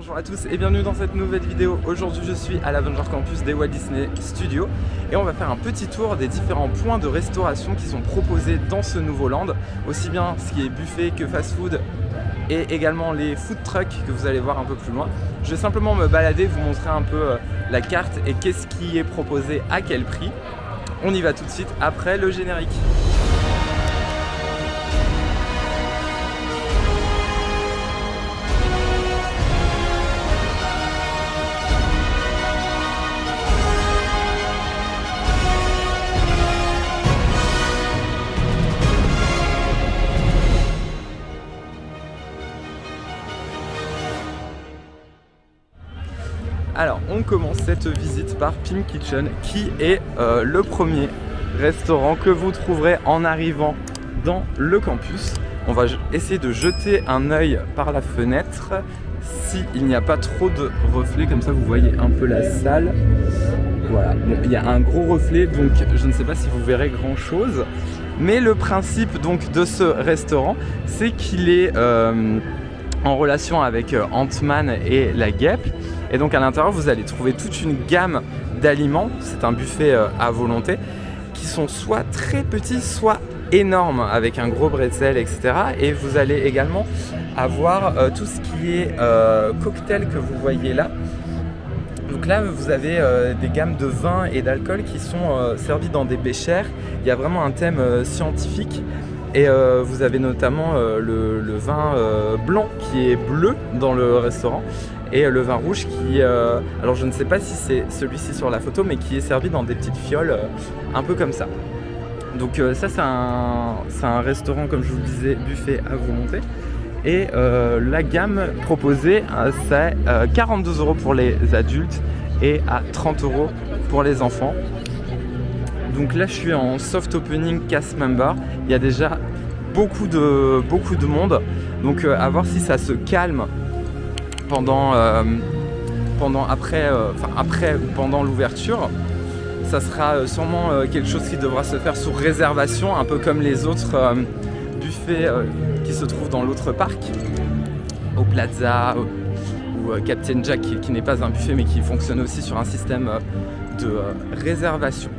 Bonjour à tous et bienvenue dans cette nouvelle vidéo. Aujourd'hui je suis à l'Avenger Campus des Walt Disney Studios et on va faire un petit tour des différents points de restauration qui sont proposés dans ce nouveau land, aussi bien ce qui est buffet que fast food et également les food trucks que vous allez voir un peu plus loin. Je vais simplement me balader, vous montrer un peu la carte et qu'est-ce qui est proposé à quel prix. On y va tout de suite après le générique. Alors, on commence cette visite par Pim Kitchen, qui est le premier restaurant que vous trouverez en arrivant dans le campus. On va essayer de jeter un œil par la fenêtre, s'il n'y a pas trop de reflets, comme ça vous voyez un peu la salle. Voilà, bon, il y a un gros reflet, donc je ne sais pas si vous verrez grand chose. Mais le principe donc de ce restaurant, c'est qu'il est en relation avec Ant-Man et la guêpe. Et donc à l'intérieur vous allez trouver toute une gamme d'aliments, c'est un buffet à volonté, qui sont soit très petits, soit énormes, avec un gros bretzel, etc. Et vous allez également avoir tout ce qui est cocktail que vous voyez là. Donc là vous avez des gammes de vins et d'alcool qui sont servis dans des béchers. Il y a vraiment un thème scientifique. Et vous avez notamment le vin blanc qui est bleu dans le restaurant et le vin rouge qui, alors je ne sais pas si c'est celui-ci sur la photo, mais qui est servi dans des petites fioles un peu comme ça. Donc ça c'est un restaurant, comme je vous le disais, buffet à volonté. Et la gamme proposée c'est 42 € pour les adultes et à 30 € pour les enfants. Donc là je suis en soft opening cast member, il y a déjà beaucoup de monde, donc à voir si ça se calme après ou pendant l'ouverture. Ça sera sûrement quelque chose qui devra se faire sur réservation, un peu comme les autres buffets qui se trouvent dans l'autre parc, au Plaza ou Captain Jack qui n'est pas un buffet mais qui fonctionne aussi sur un système de réservation.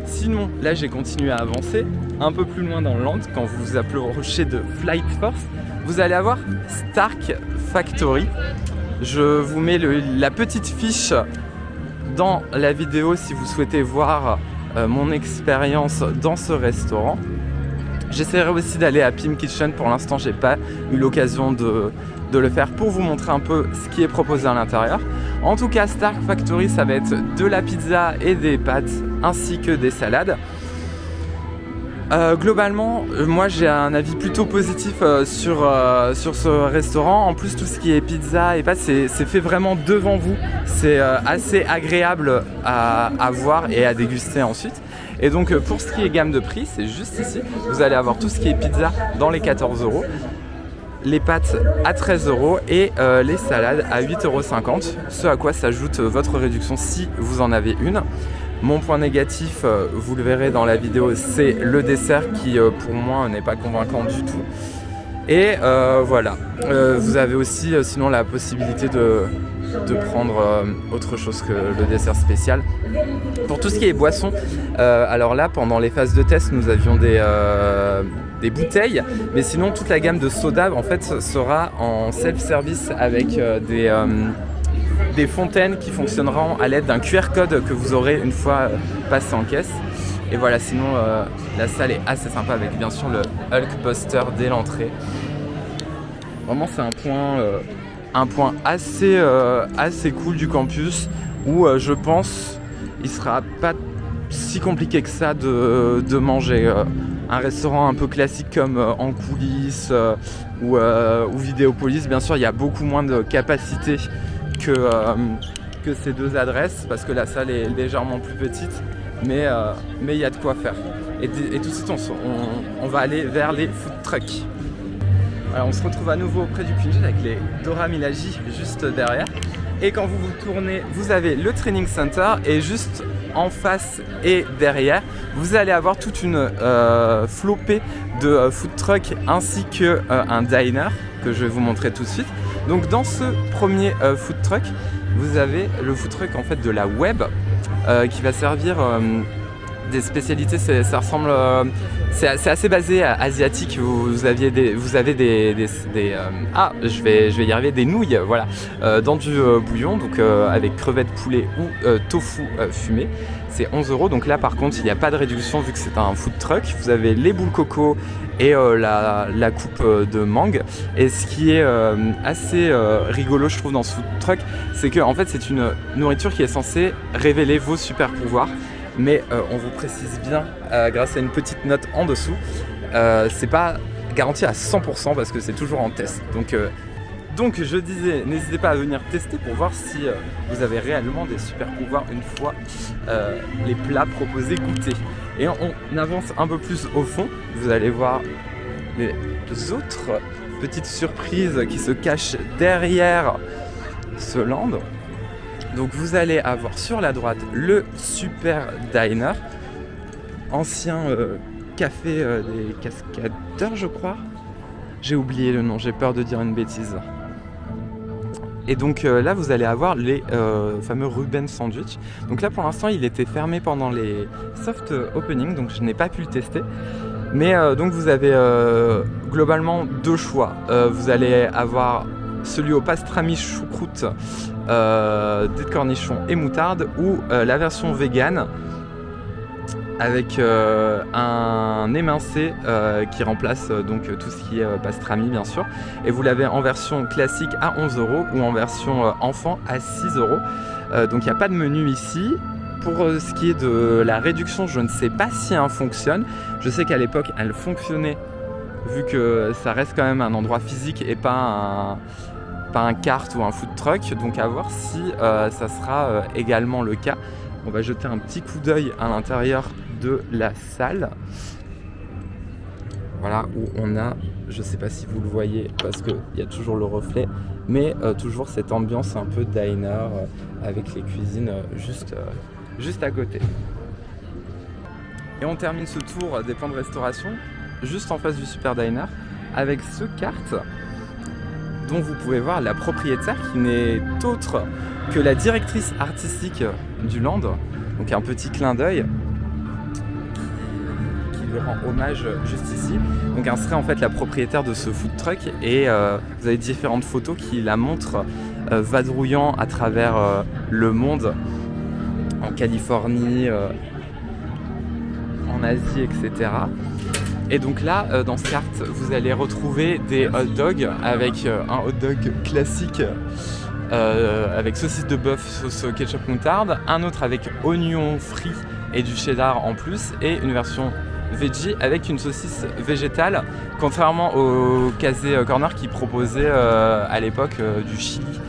Sinon, là j'ai continué à avancer un peu plus loin dans le land. Quand vous vous approchez de Flight Force, vous allez avoir Stark Factory. Je vous mets la petite fiche dans la vidéo si vous souhaitez voir mon expérience dans ce restaurant. J'essaierai aussi d'aller à Pim Kitchen. Pour l'instant, j'ai pas eu l'occasion de le faire pour vous montrer un peu ce qui est proposé à l'intérieur. En tout cas, Stark Factory, ça va être de la pizza et des pâtes ainsi que des salades. Globalement, moi j'ai un avis plutôt positif sur ce restaurant. En plus, tout ce qui est pizza et pâtes, c'est fait vraiment devant vous. C'est assez agréable à voir et à déguster ensuite. Et donc pour ce qui est gamme de prix, c'est juste ici. Vous allez avoir tout ce qui est pizza dans les 14 €, les pâtes à 13 € et les salades à 8,50 €. Ce à quoi s'ajoute votre réduction si vous en avez une. Mon point négatif, vous le verrez dans la vidéo, c'est le dessert qui pour moi n'est pas convaincant du tout. Et voilà, vous avez aussi sinon la possibilité de prendre autre chose que le dessert spécial. Pour tout ce qui est boisson, alors là pendant les phases de test nous avions des bouteilles, mais sinon toute la gamme de soda en fait sera en self-service avec des fontaines qui fonctionneront à l'aide d'un QR code que vous aurez une fois passé en caisse. Et voilà, sinon la salle est assez sympa avec bien sûr le Hulkbuster dès l'entrée. Vraiment c'est un point assez cool du campus où je pense il sera pas si compliqué que ça de manger. Un restaurant un peu classique comme En Coulisses ou Vidéopolis, bien sûr il y a beaucoup moins de capacité que ces deux adresses parce que la salle est légèrement plus petite, mais il y a de quoi faire. Et tout de suite on va aller vers les food trucks. Alors on se retrouve à nouveau près du Queen avec les Dora Milaje juste derrière. Et quand vous vous tournez, vous avez le training center et juste en face et derrière, vous allez avoir toute une flopée de food trucks ainsi qu'un diner que je vais vous montrer tout de suite. Donc dans ce premier food truck, vous avez le food truck en fait de la web qui va servir des spécialités. Ça ressemble, c'est assez basé asiatique. Vous avez des je vais y arriver, des nouilles, voilà, dans du bouillon, donc avec crevettes, poulet ou tofu fumé. C'est 11 €. Donc là par contre il n'y a pas de réduction vu que c'est un food truck. Vous avez les boules coco et la coupe de mangue. Et ce qui est assez rigolo je trouve dans ce food truck, c'est que en fait c'est une nourriture qui est censée révéler vos super pouvoirs. Mais on vous précise bien grâce à une petite note en dessous, c'est pas garanti à 100% parce que c'est toujours en test. Donc je disais, n'hésitez pas à venir tester pour voir si vous avez réellement des super pouvoirs une fois les plats proposés goûtés. Et on avance un peu plus au fond, vous allez voir les autres petites surprises qui se cachent derrière ce land. Donc vous allez avoir sur la droite le Super Diner, ancien café des cascadeurs je crois. J'ai oublié le nom, j'ai peur de dire une bêtise. Et donc là vous allez avoir les fameux Reuben Sandwich. Donc là pour l'instant il était fermé pendant les soft opening, donc je n'ai pas pu le tester. Mais donc vous avez globalement deux choix. Vous allez avoir celui au pastrami choucroute, des cornichons et moutarde, ou la version vegan avec un émincé qui remplace donc tout ce qui est pastrami bien sûr. Et vous l'avez en version classique à 11 € ou en version enfant à 6 €. Donc il n'y a pas de menu ici. Pour ce qui est de la réduction, je ne sais pas si elle fonctionne. Je sais qu'à l'époque elle fonctionnait vu que ça reste quand même un endroit physique et pas un kart ou un food truck. Donc à voir si ça sera également le cas. On va jeter un petit coup d'œil à l'intérieur de la salle. Voilà, où on a, je ne sais pas si vous le voyez parce qu'il y a toujours le reflet, mais toujours cette ambiance un peu diner avec les cuisines juste à côté. Et on termine ce tour des plans de restauration juste en face du Super Diner avec ce kart dont vous pouvez voir la propriétaire qui n'est autre que la directrice artistique du land. Donc un petit clin d'œil qui lui rend hommage juste ici. Donc elle serait en fait la propriétaire de ce food truck et vous avez différentes photos qui la montrent vadrouillant à travers le monde, en Californie, en Asie, etc. Et donc là, dans ce kart, vous allez retrouver des hot dogs avec un hot dog classique avec saucisse de bœuf, sauce ketchup moutarde, un autre avec oignons frits et du cheddar en plus, et une version veggie avec une saucisse végétale, contrairement au Casey Corner qui proposait à l'époque du chili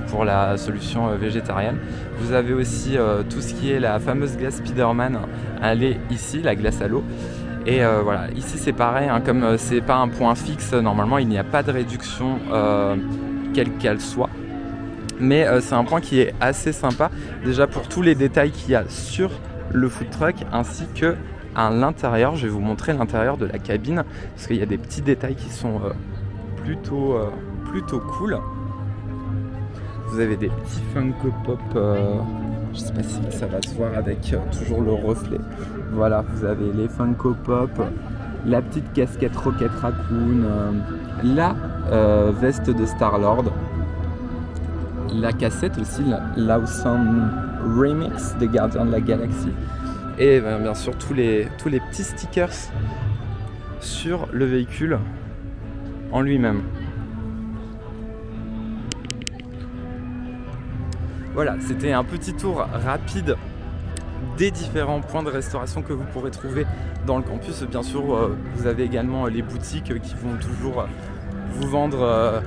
pour la solution végétarienne. Vous avez aussi tout ce qui est la fameuse glace Spiderman, elle est ici, la glace à l'eau. Et voilà, ici c'est pareil, hein, comme c'est pas un point fixe, normalement il n'y a pas de réduction quelle qu'elle soit. Mais c'est un point qui est assez sympa, déjà pour tous les détails qu'il y a sur le food truck ainsi que à l'intérieur. Je vais vous montrer l'intérieur de la cabine parce qu'il y a des petits détails qui sont plutôt cool. Vous avez des petits Funko Pop, je sais pas si ça va se voir avec toujours le reflet. Voilà, vous avez les Funko Pop, la petite casquette Rocket Raccoon, la veste de Star-Lord, la cassette aussi, l'Awesome Remix des Gardiens de la Galaxie, et bien sûr tous les petits stickers sur le véhicule en lui-même. Voilà, c'était un petit tour rapide des différents points de restauration que vous pourrez trouver dans le campus. Bien sûr, vous avez également les boutiques qui vont toujours vous vendre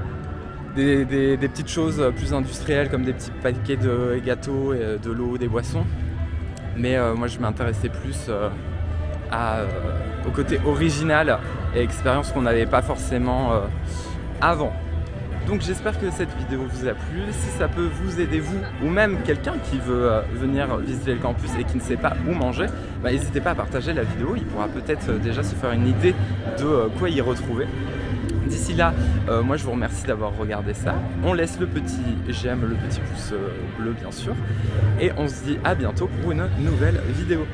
des petites choses plus industrielles comme des petits paquets de gâteaux, et de l'eau, des boissons. Mais moi je m'intéressais plus au côté original et expérience qu'on n'avait pas forcément avant. Donc j'espère que cette vidéo vous a plu. Si ça peut vous aider vous ou même quelqu'un qui veut venir visiter le campus et qui ne sait pas où manger, n'hésitez pas à partager la vidéo, il pourra peut-être déjà se faire une idée de quoi y retrouver. D'ici là, moi je vous remercie d'avoir regardé ça. On laisse le petit j'aime, le petit pouce bleu bien sûr. Et on se dit à bientôt pour une nouvelle vidéo.